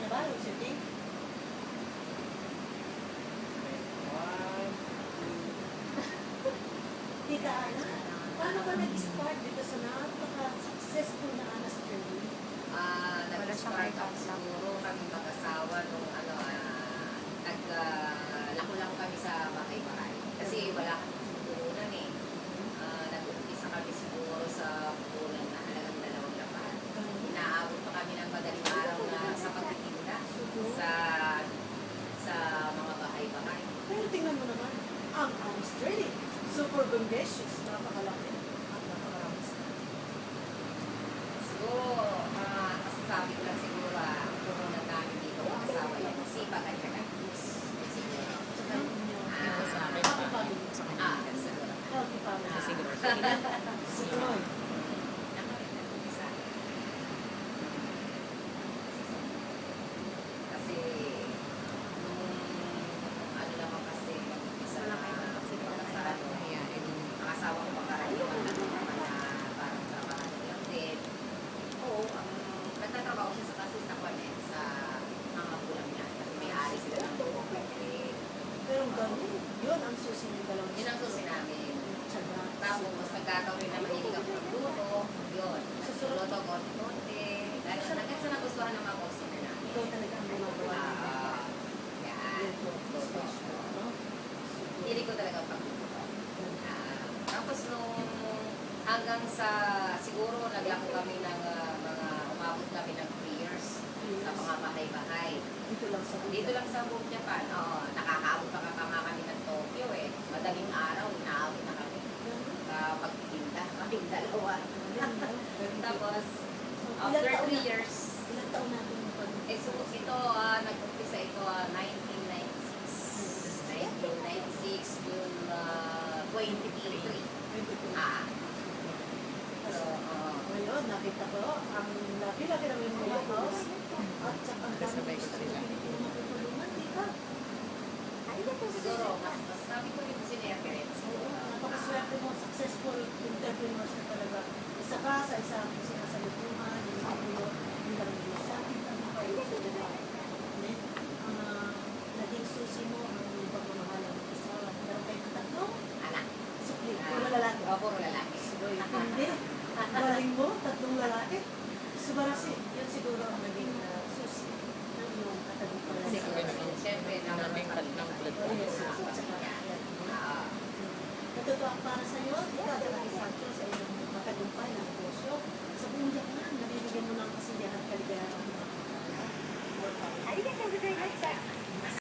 na ba yung shooting? Tita Ana, paano ka nag-start dito sa napaka-successful na Ana's Journey? Nag-start ako siguro kami mag-asawa nung lako-lako kami sa bahay-bahay. Kasi wala kami pupunan eh. Nag-umpisa kami siguro sa pupunan na halagang 2 lapan. Inaabot pa kami ng madaling araw na sa pagtitinda sa mga bahay-bahay. Pero tingnan mo naman, ang Ana's Journey, super ambitious, napakalaki at napakarami staff. Siguro, masasabi ko lang siguro, pupunan namin dito ang asawa yan. Sipag at saka siguro. Happy family. Siguro. Healthy family. Siguro. Siguro. Kasi nung ano naman kasi mag-isa na sa ano, ang asawa ko pagkaraniwan na naman na parang trabaho lang din. Oo, nagtatrabaho siya kasi sa kwanet sa mga bulang niya kasi may-ari sila ng buong. Pero ganun, yun ang susi ng dalawang Yun ang susi namin. Tsaga. Tapos nagkataon na mahilig ako magluto, yun. Nagluto konti-konti. Dahil hanggang sa nagustuhan ng mga customer namin. Ikaw talaga ang ginagawa. Yan. Yun po, special, no? Hindi ko talaga pagluto. Tapos nung hanggang sa siguro naglako kami ng mga umabot kami ng 3 years sa mga bahay-bahay. Dito lang sa buong Japan, nakakaabot pa nga kami ng Tokyo eh. Madaling araw, inaabot na kami sa pagtitinda. Kaming dalawa. Tapos, after 3 years, Ilang taon natin yung pag- so ito, nag-umpisa ito 1996. 1996 June 2023. So, Ngayon, nakita ko, ang laki-laki naman yung mga house at saka ang dami Kasabay ko sila. Pilipino matutulungan, di ba? Ay, ito siguro, mas sabi ko rin si Nea Perez. Napakaswerte mo, successful entrepreneurs na talaga. Isa ka sa isang